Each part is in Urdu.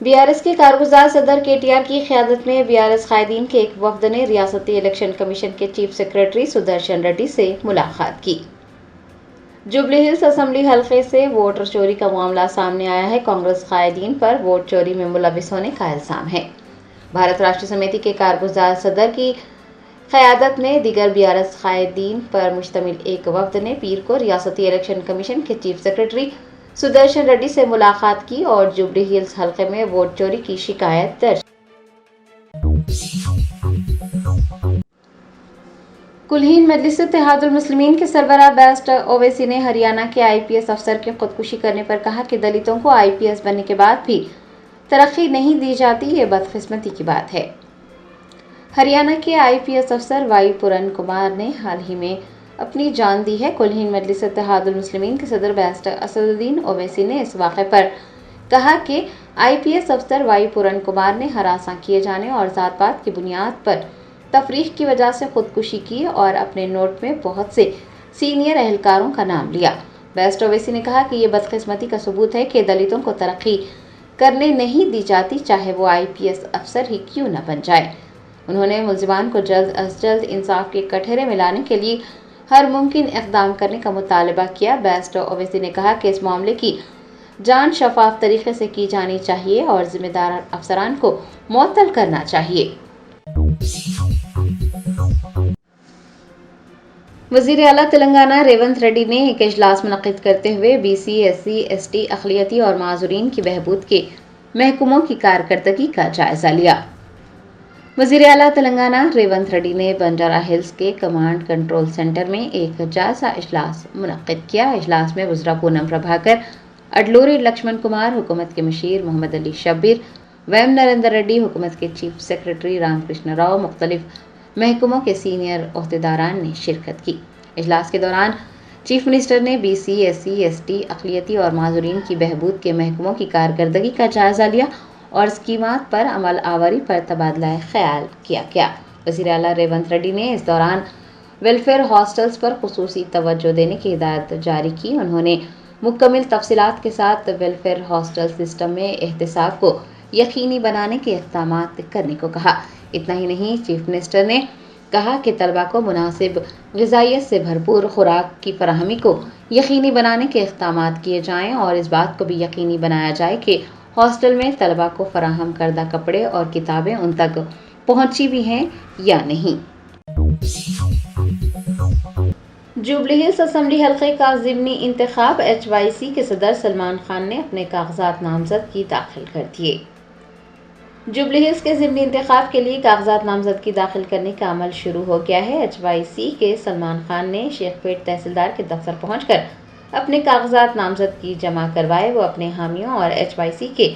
BRS کے کارگزار صدر KTR کی قیادت میں BRS قائدین کے ایک وفد نے ریاستی الیکشن کمیشن کے چیف سیکرٹری سدرشن ریڈی سے ملاقات کی۔ جوبلی ہلز اسمبلی حلقے سے ووٹر چوری کا معاملہ سامنے آیا ہے۔ کانگریس قائدین پر ووٹ چوری میں ملوث ہونے کا الزام ہے۔ بھارت راشٹریہ سمیتی کے کارگزار صدر کی قیادت میں دیگر BRS قائدین پر مشتمل ایک وفد نے پیر کو ریاستی الیکشن کمیشن کے چیف سیکرٹری سدرشن ریڈی سے ملاقات کی اور جوبلی ہلز حلقے میں ووٹ چوری کی شکایت درج۔ کلہین مجلس اتحاد المسلمین کے سربراہ بیسٹ اویسی نے ہریانہ کے IPS افسر کی خودکشی کرنے پر کہا کہ دلتوں کو IPS بننے کے بعد بھی ترقی نہیں دی جاتی، یہ بدقسمتی کی بات ہے۔ ہریانہ کے IPS افسر وائی پورن کمار نے حال ہی میں اپنی جان دی ہے۔ کلہین مجلس اتحاد المسلمین کے صدر بیسٹ اسد الدین اویسی نے اس واقعے پر کہا کہ IPS افسر وائی پورن کمار نے ہراساں کیے جانے اور ذات پات کی بنیاد پر تفریق کی وجہ سے خودکشی کی اور اپنے نوٹ میں بہت سے سینئر اہلکاروں کا نام لیا۔ بیسٹ اویسی نے کہا کہ یہ بدقسمتی کا ثبوت ہے کہ دلتوں کو ترقی کرنے نہیں دی جاتی، چاہے وہ IPS افسر ہی کیوں نہ بن جائے۔ انہوں نے ملزمان کو جلد از جلد انصاف کے کٹہرے میں لانے کے لیے ہر ممکن اقدام کرنے کا مطالبہ کیا۔ بیسٹ اویسی نے کہا کہ اس معاملے کی جانچ شفاف طریقے سے کی جانی چاہیے اور ذمہ دار افسران کو معطل کرنا چاہیے۔ وزیر اعلیٰ تلنگانہ ریونت ریڈی نے ایک اجلاس منعقد کرتے ہوئے BC SC ST اقلیتی اور معذورین کی بہبود کے محکموں کی کارکردگی کا جائزہ لیا۔ وزیر اعلیٰ تلنگانہ ریونت ریڈی نے بنجارہ ہلز کے کمانڈ کنٹرول سینٹر میں ایک جائزہ اجلاس منعقد کیا۔ اجلاس میں وزراء پونم پربھاکر، اڈلوری لکشمن کمار، حکومت کے مشیر محمد علی شبیر، ویم نریندر ریڈی، حکومت کے چیف سیکرٹری رام کرشن راؤ، مختلف محکموں کے سینئر عہدیداران نے شرکت کی۔ اجلاس کے دوران چیف منسٹر نے BC SC ST اقلیتی اور معذورین کی بہبود کے محکموں کی کارکردگی کا جائزہ لیا اور اسکیمات پر عمل آوری پر تبادلہ خیال کیا۔ وزیر اعلیٰ ریونت ریڈی نے اس دوران ویلفیئر ہاسٹلز پر خصوصی توجہ دینے کی ہدایت جاری کی۔ انہوں نے مکمل تفصیلات کے ساتھ ویلفیئر ہاسٹل سسٹم میں احتساب کو یقینی بنانے کے اقدامات کرنے کو کہا۔ اتنا ہی نہیں، چیف منسٹر نے کہا کہ طلباء کو مناسب غذائیت سے بھرپور خوراک کی فراہمی کو یقینی بنانے کے اقدامات کیے جائیں اور اس بات کو بھی یقینی بنایا جائے کہ ہاسٹل میں طلباء کو فراہم کردہ کپڑے اور کتابیں ان تک پہنچی بھی ہیں یا نہیں۔ جوبلی ہلز اسمبلی حلقے کا ضمنی انتخاب HYC کے صدر سلمان خان نے اپنے کاغذات نامزدگی داخل کر دیے۔ جوبلی ہلز کے ضمنی انتخاب کے لیے کاغذات نامزدگی داخل کرنے کا عمل شروع ہو گیا ہے۔ HYC کے سلمان خان نے شیخ پیٹ تحصیلدار کے دفتر پہنچ کر اپنے کاغذات نامزدگی جمع کروائے۔ وہ اپنے حامیوں اور HYC کے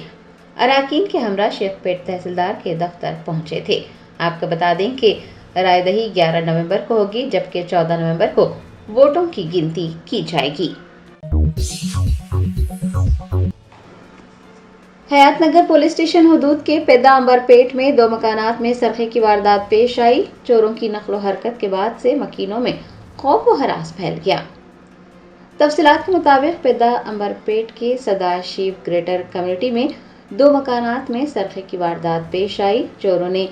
اراکین کے ہمراہ شیخ پیٹ تحصیلدار کے دفتر پہنچے تھے۔ آپ کو بتا دیں کہ رائے دہی 11 نومبر کو ہوگی، جبکہ 14 نومبر کو ووٹوں کی گنتی کی جائے گی۔ حیات نگر پولیس اسٹیشن حدود کے پیدا امبر پیٹ میں 2 مکانات میں سرقے کی واردات پیش آئی۔ چوروں کی نقل و حرکت کے بعد سے مکینوں میں خوف و ہراس پھیل گیا۔ تفصیلات کے مطابق پیدا امبر پیٹ کے سدا شیو گریٹر کمیونٹی میں 2 مکانات میں سرقے کی واردات پیش آئی۔ چوروں نے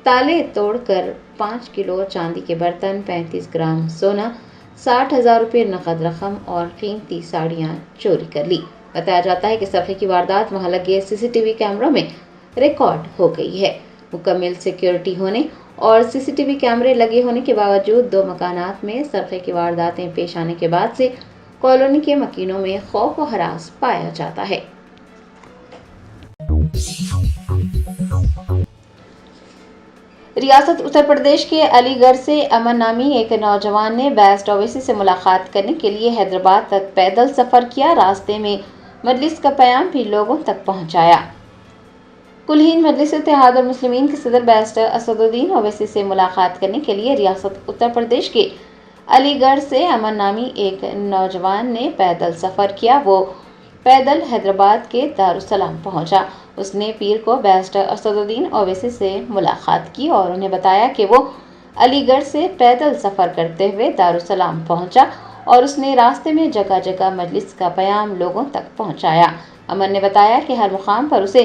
تالے توڑ کر 5 کلو چاندی کے برتن، 35 گرام سونا، 60,000 روپے نقد رقم اور قیمتی ساڑیاں چوری کر لی۔ بتایا جاتا ہے کہ سرقے کی واردات وہاں لگے CCTV کیمروں میں ریکارڈ ہو گئی ہے۔ مکمل سیکیورٹی ہونے اور CCTV کیمرے لگے ہونے کے باوجود 2 مکانات میں سرقے کی وارداتیں پیش آنے کے بعد سے کالونی کے مکینوں میں خوف و ہراس پایا جاتا ہے۔ ریاست اتر پردیش کے علی گڑھ سے امن نامی ایک نوجوان نے بیسٹ اویسی سے ملاقات کرنے کے لیے حیدرآباد تک پیدل سفر کیا۔ راستے میں مجلس کا پیام بھی لوگوں تک پہنچایا۔ کلہین مجلس اتحاد المسلمین کے صدر بیسٹ اسد الدین اویسی سے ملاقات کرنے کے لیے ریاست اتر پردیش کے علی گڑھ سے امن نامی ایک نوجوان نے پیدل سفر کیا۔ وہ پیدل حیدرآباد کے دارالسلام پہنچا۔ اس نے پیر کو بیسٹ اسد الدین اویسی سے ملاقات کی اور انہیں بتایا کہ وہ علی گڑھ سے پیدل سفر کرتے ہوئے دارالسلام پہنچا اور اس نے راستے میں جگہ جگہ مجلس کا پیام لوگوں تک پہنچایا۔ امن نے بتایا کہ ہر مقام پر اسے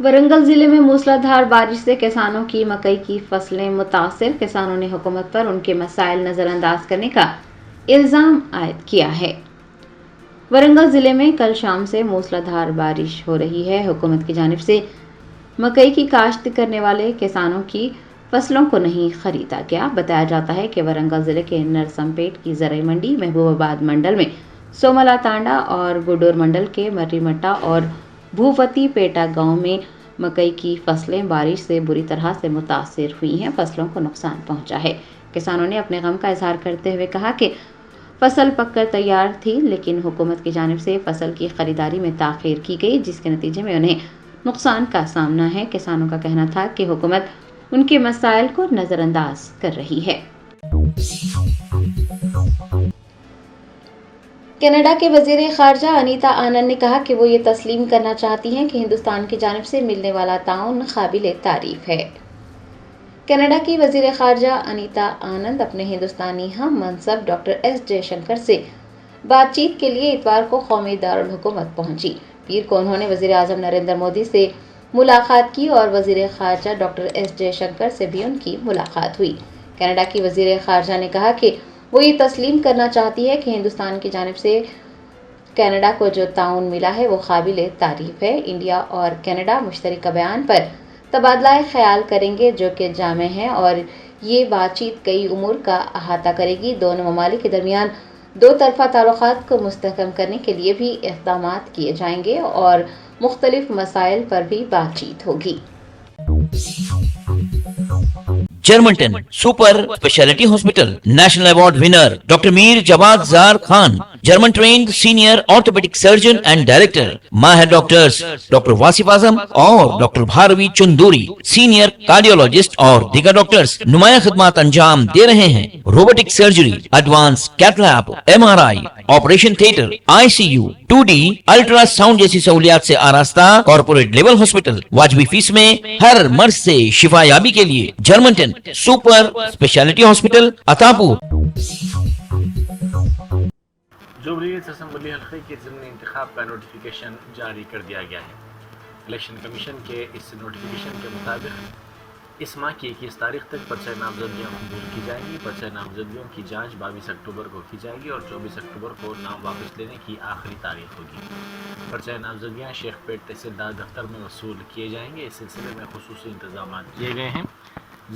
ورنگل ضلع میں موسلادھار بارش سے کسانوں کی مکئی کی فصلیں متاثر، کسانوں نے حکومت پر ان کے مسائل نظر انداز کرنے کا الزام عائد کیا ہے۔ ورنگل ضلع میں کل شام سے موسلادھار بارش ہو رہی ہے۔ حکومت کی جانب سے مکئی کی کاشت کرنے والے کسانوں کی فصلوں کو نہیں خریدا گیا۔ بتایا جاتا ہے کہ ورنگل ضلع کے نرسمپیٹ کی زرعی منڈی، محبوب آباد منڈل میں سوملا تانڈا اور گڈور منڈل کے مری مٹا اور بھووتی پیٹا گاؤں میں مکئی کی فصلیں بارش سے بری طرح سے متاثر ہوئی ہیں، فصلوں کو نقصان پہنچا ہے۔ کسانوں نے اپنے غم کا اظہار کرتے ہوئے کہا کہ فصل پک کر تیار تھی، لیکن حکومت کی جانب سے فصل کی خریداری میں تاخیر کی گئی، جس کے نتیجے میں انہیں نقصان کا سامنا ہے۔ کسانوں کا کہنا تھا کہ حکومت ان کے مسائل کو نظر انداز کر رہی ہے۔ کینیڈا کے وزیر خارجہ انیتا آنند نے کہا کہ وہ یہ تسلیم کرنا چاہتی ہیں کہ ہندوستان کی جانب سے ملنے والا تعاون قابل تعریف ہے۔ کینیڈا کی وزیر خارجہ انیتا آنند اپنے ہندوستانی ہم منصب ڈاکٹر ایس جے شنکر سے بات چیت کے لیے اتوار کو قومی دارالحکومت پہنچی۔ پیر کو انہوں نے وزیر اعظم نریندر مودی سے ملاقات کی اور وزیر خارجہ ڈاکٹر ایس جے شنکر سے بھی ان کی ملاقات ہوئی۔ کینیڈا کی وزیر خارجہ نے کہا کہ وہ یہ تسلیم کرنا چاہتی ہے کہ ہندوستان کی جانب سے کینیڈا کو جو تعاون ملا ہے وہ قابل تعریف ہے۔ انڈیا اور کینیڈا مشترکہ بیان پر تبادلہ خیال کریں گے جو کہ جامع ہے، اور یہ بات چیت کئی امور کا احاطہ کرے گی۔ دونوں ممالک کے درمیان دو طرفہ تعلقات کو مستحکم کرنے کے لیے بھی اقدامات کیے جائیں گے اور مختلف مسائل پر بھی بات چیت ہوگی۔ جرمنٹن super specialty hospital national award winner doctor Mir Jawad Zar Khan, German trained senior orthopaedic surgeon and director, ماہر ڈاکٹرز ڈاکٹر واصف اعظم اور doctor Bharvi Chanduri, senior cardiologist اور دیگر ڈاکٹرز نمایاں خدمات انجام دے رہے ہیں۔ Robotic surgery, advance cath lab, MRI، operation theatre, ICU، 2D ultrasound جیسی سہولیات سے آراستہ کارپوریٹ لیول ہاسپٹل، واجبی فیس میں ہر مرض سے شفا یابی کے لیے جرمنٹن سپر اسپیشلٹی ہاسپٹل عطاپور۔ جمہوریت اسمبلی حلقے کے ضمنی انتخاب کا نوٹیفیکیشن جاری کر دیا گیا ہے۔ الیکشن کمیشن کے اس نوٹیفیکیشن کے مطابق اس ماہ کی 21 تاریخ تک پرچہ نامزدگیاں قبول کی جائیں گی۔ پرچہ نامزدگیوں کی جانچ 22 اکتوبر کو کی جائے گی اور 24 اکتوبر کو نام واپس لینے کی آخری تاریخ ہوگی۔ پرچہ نامزدگیاں شیخ پیٹ تحصیلدار دفتر میں وصول کیے جائیں گے۔ اس سلسلے میں خصوصی انتظامات کیے گئے ہیں۔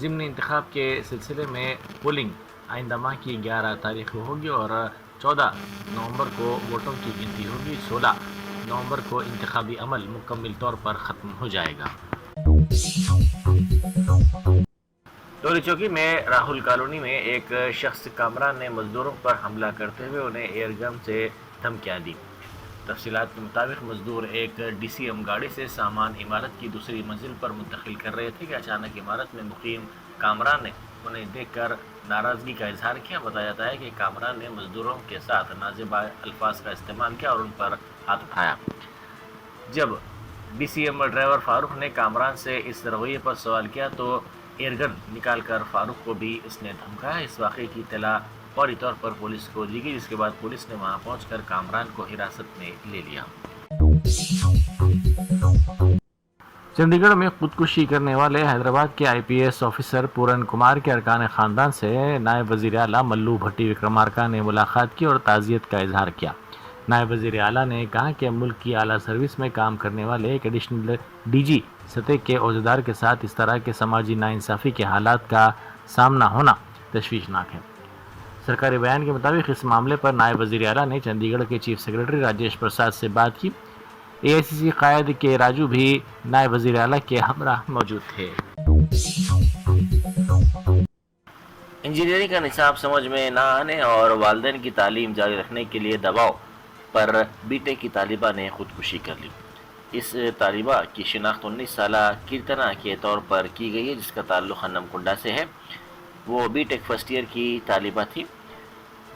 ضمنی انتخاب کے سلسلے میں پولنگ آئندہ ماہ کی 11 تاریخ کو ہوگی اور 14 نومبر کو ووٹوں کی گنتی ہوگی۔ 16 نومبر کو انتخابی عمل مکمل طور پر ختم ہو جائے گا۔ ڈوری چوکی میں راہل کالونی میں ایک شخص کامران نے مزدوروں پر حملہ کرتے ہوئے انہیں ایئر گن سے دھمکیاں دی۔ تفصیلات کے مطابق مزدور ایک DCM گاڑی سے سامان عمارت کی دوسری منزل پر منتقل کر رہے تھے کہ اچانک عمارت میں مقیم کامران نے انہیں دیکھ کر ناراضگی کا اظہار کیا۔ بتایا جاتا ہے کہ کامران نے مزدوروں کے ساتھ نازیبا الفاظ کا استعمال کیا اور ان پر ہاتھ اٹھایا۔ جب DCM ڈرائیور فاروق نے کامران سے اس رویے پر سوال کیا تو ایئر گن نکال کر فاروق کو بھی اس نے دھمکایا۔ اس واقعے کی اطلاع فوری طور پر پولیس کو دی گئی، جس کے بعد پولیس نے وہاں پہنچ کر کامران کو حراست میں لے لیا۔ چنڈی گڑھ میں خودکشی کرنے والے حیدرآباد کے IPS آفیسر پورن کمار کے ارکان خاندان سے نائب وزیر اعلیٰ ملو بھٹی وکرمارکا نے ملاقات کی اور تعزیت کا اظہار کیا۔ نائب وزیر اعلیٰ نے کہا کہ ملک کی اعلیٰ سروس میں کام کرنے والے ایک ایڈیشنل DG سطح کے عہدیدار کے ساتھ اس طرح کے سماجی ناانصافی کے حالات کا سامنا ہونا تشویشناک ہے۔ سرکاری بیان کے مطابق اس معاملے پر نائب وزیر اعلیٰ نے چنڈی گڑھ کے چیف سیکرٹری راجیش پرساد سے بات کی۔ AICC قائد کے راجو بھی نائب وزیر اعلیٰ کے ہمراہ موجود تھے۔ انجینئرنگ کا نصاب سمجھ میں نہ آنے اور والدین کی تعلیم جاری رکھنے کے لیے دباؤ پر BTech کی طالبہ نے خودکشی کر لی۔ اس طالبہ کی شناخت 19 سالہ کیرتنا کے طور پر کی گئی ہے، جس کا تعلق ہنم کنڈا سے ہے۔ وہ BTech فرسٹ ایئر کی طالبہ تھی۔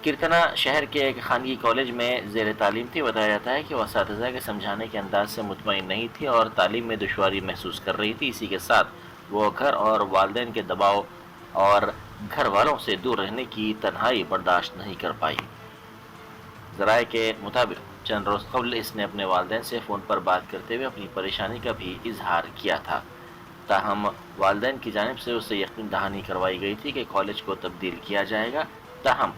کیرتنا شہر کے ایک خانگی کالج میں زیر تعلیم تھی۔ بتایا جاتا ہے کہ وہ اساتذہ کے سمجھانے کے انداز سے مطمئن نہیں تھی اور تعلیم میں دشواری محسوس کر رہی تھی۔ اسی کے ساتھ وہ گھر اور والدین کے دباؤ اور گھر والوں سے دور رہنے کی تنہائی برداشت نہیں کر پائی۔ ذرائع کے مطابق چند روز قبل اس نے اپنے والدین سے فون پر بات کرتے ہوئے اپنی پریشانی کا بھی اظہار کیا تھا، تاہم والدین کی جانب سے اسے یقین دہانی کروائی گئی تھی کہ کالج کو تبدیل کیا جائے گا، تاہم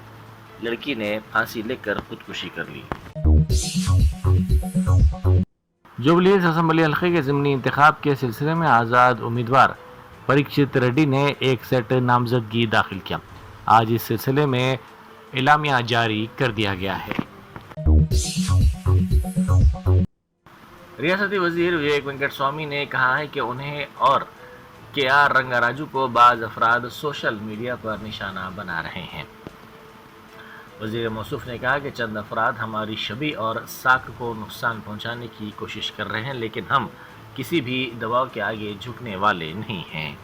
لڑکی نے پھانسی لے کر خودکشی کر لی۔ جوبلی ہلز اسمبلی حلقے کے ضمنی انتخاب کے سلسلے میں آزاد امیدوار پریکشت ریڈی نے ایک سیٹ نامزدگی داخل کیا۔ آج اس سلسلے میں اعلامیہ جاری کر دیا گیا ہے۔ ریاستی وزیر وویک وینکٹ سوامی نے کہا ہے کہ انہیں اور کے آر رنگا راجو کو بعض افراد سوشل میڈیا پر نشانہ بنا رہے ہیں۔ وزیر موصوف نے کہا کہ چند افراد ہماری شبی اور ساکھ کو نقصان پہنچانے کی کوشش کر رہے ہیں، لیکن ہم کسی بھی دباؤ کے آگے جھکنے والے نہیں ہیں۔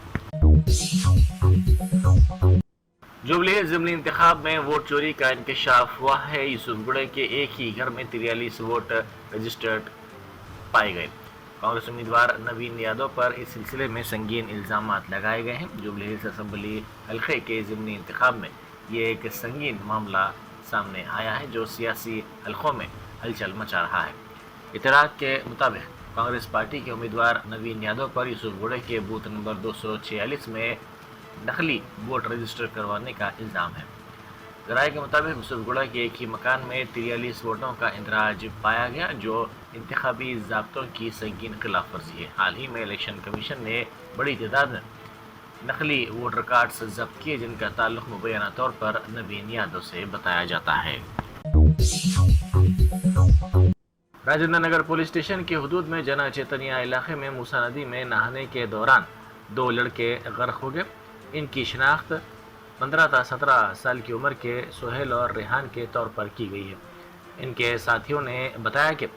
جوبلی ہلز ضمنی انتخاب میں ووٹ چوری کا انکشاف ہوا ہے۔ یوسف گڑے کے ایک ہی گھر میں 43 ووٹ رجسٹرڈ پائے گئے۔ کانگریس امیدوار نوین یادو پر اس سلسلے میں سنگین الزامات لگائے گئے ہیں۔ جوبلی ہلز اسمبلی حلقے کے ضمنی انتخاب میں یہ ایک سنگین معاملہ سامنے آیا ہے جو سیاسی حلقوں میں ہلچل مچا رہا ہے۔ اطلاعات کے مطابق کانگریس پارٹی کے امیدوار نوین یادو پر یوسف گڑے کے بوتھ نمبر 246 میں نقلی ووٹ رجسٹر کروانے کا الزام ہے۔ ذرائع کے مطابق یوسف گڑے کے ایک ہی مکان میں 43 ووٹوں کا اندراج پایا گیا، جو انتخابی ضابطوں کی سنگین خلاف ورزی ہے۔ حال ہی میں الیکشن کمیشن نے بڑی تعداد میں نقلی ووٹر کارڈز ضبط کیے، جن کا تعلق مبینہ طور پر نوین یادو سے بتایا جاتا ہے۔ راجندر نگر پولیس اسٹیشن کی حدود میں جنا چیتنیا علاقے میں موسیٰ ندی میں نہانے کے دوران 2 لڑکے غرق ہو گئے۔ ان کی شناخت 15 تا 17 سال کی عمر کے سہیل اور ریحان کے طور پر کی گئی ہے۔ ان کے ساتھیوں نے بتایا کہ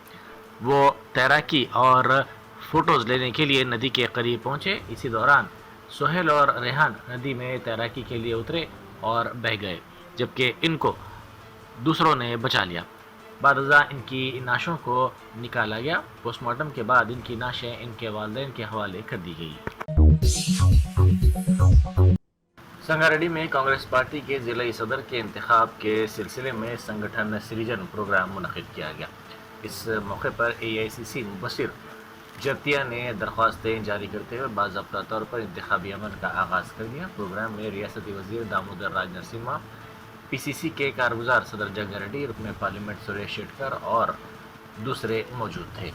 وہ تیراکی اور فوٹوز لینے کے لیے ندی کے قریب پہنچے۔ اسی دوران سہیل اور ریحان ندی میں تیراکی کے لیے اترے اور بہہ گئے، جبکہ ان کو دوسروں نے بچا لیا۔ بعد ازاں ان کی نعشوں کو نکالا گیا۔ پوسٹ مارٹم کے بعد ان کی نعشیں ان کے والدین کے حوالے کر دی گئی۔ سنگاریڈی میں کانگریس پارٹی کے ضلعی صدر کے انتخاب کے سلسلے میں سنگٹھن سریجن پروگرام منعقد کیا گیا۔ اس موقع پر AICC مبصر جتیا نے درخواستیں جاری کرتے ہوئے باضابطہ طور پر انتخابی عمل کا آغاز کر دیا۔ پروگرام میں ریاستی وزیر دامودر راج نرسمہا، PCC کے کارگزار صدر جگن ریڈی، رکن پارلیمنٹ سریش شیٹکر اور دوسرے موجود تھے۔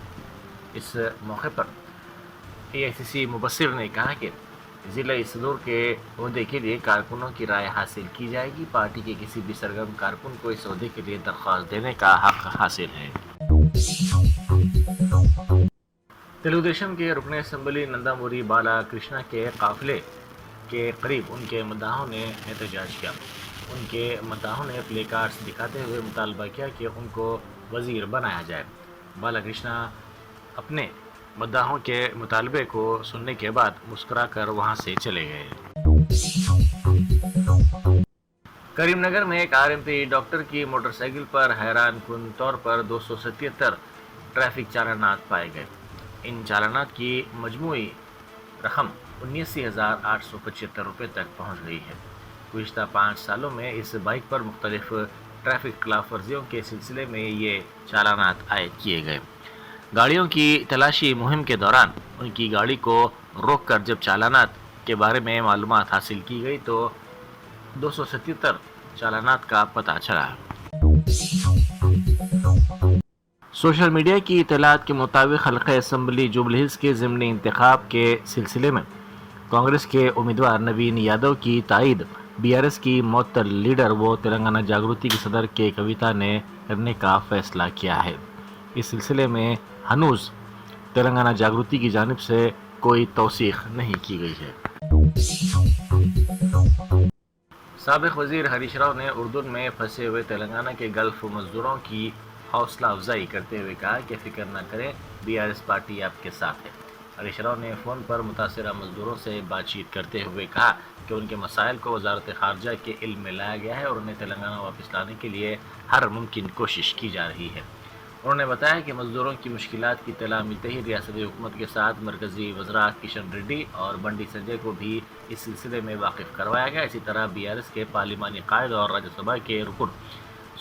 اس موقع پر AICC مبصر نے کہا کہ ضلعی صدور کے عہدے کے لیے کارکنوں کی رائے حاصل کی جائے گی۔ پارٹی کے کسی بھی سرگرم کارکن کو اس عہدے کے لیے درخواست دینے کا حق حاصل ہے۔ تلگو دیشم کے رکن اسمبلی ننداموری بالا کرشنا کے قافلے کے قریب ان کے مداحوں نے احتجاج کیا۔ ان کے مداحوں نے پلے کارڈز دکھاتے ہوئے مطالبہ کیا کہ ان کو وزیر بنایا جائے۔ بالا کرشنا اپنے مداحوں کے مطالبے کو سننے کے بعد مسکرا کر وہاں سے چلے گئے۔ کریم نگر میں ایک RMP ڈاکٹر کی موٹر سائیکل پر حیران کن طور پر 277 ٹریفک چالانات پائے گئے۔ ان چالانات کی مجموعی رقم 79,875 روپے تک پہنچ گئی ہے۔ گزشتہ 5 سالوں میں اس بائک پر مختلف ٹریفک خلاف ورزیوں کے سلسلے میں یہ چالانات عائد کیے گئے۔ گاڑیوں کی تلاشی مہم کے دوران ان کی گاڑی کو روک کر جب چالانات کے بارے میں معلومات حاصل کی گئی تو 277 چالانات کا پتہ چلا۔ سوشل میڈیا کی اطلاعات کے مطابق حلقہ اسمبلی جوبلی ہلز کے ضمنی انتخاب کے سلسلے میں کانگریس کے امیدوار نوین یادو کی تائید BRS کی معطل لیڈر و تلنگانہ جاگرتی کی صدر کے کویتا نے کرنے کا فیصلہ کیا ہے۔ اس سلسلے میں ہنوز تلنگانہ جاگرتی کی جانب سے کوئی توثیق نہیں کی گئی ہے۔ سابق وزیر ہریش راؤ نے اردن میں پھنسے ہوئے تلنگانہ کے گلف مزدوروں کی حوصلہ افزائی کرتے ہوئے کہا کہ فکر نہ کریں، BRS پارٹی آپ کے ساتھ ہے۔ ہریش راؤ نے فون پر متاثرہ مزدوروں سے بات چیت کرتے ہوئے کہا کہ ان کے مسائل کو وزارت خارجہ کے علم میں لایا گیا ہے اور انہیں تلنگانہ واپس لانے کے لیے ہر ممکن کوشش کی جا رہی ہے۔ انہوں نے بتایا کہ مزدوروں کی مشکلات کی اطلاع ملتے ہی ریاستی حکومت کے ساتھ مرکزی وزراء کشن ریڈی اور بنڈی سنجے کو بھی اس سلسلے میں واقف کروایا گیا۔ اسی طرح BRS کے پارلیمانی قائد اور راجیہ سبھا کے رکن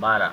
12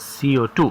CO2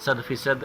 100%,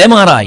MRI,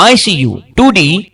ICU, 2D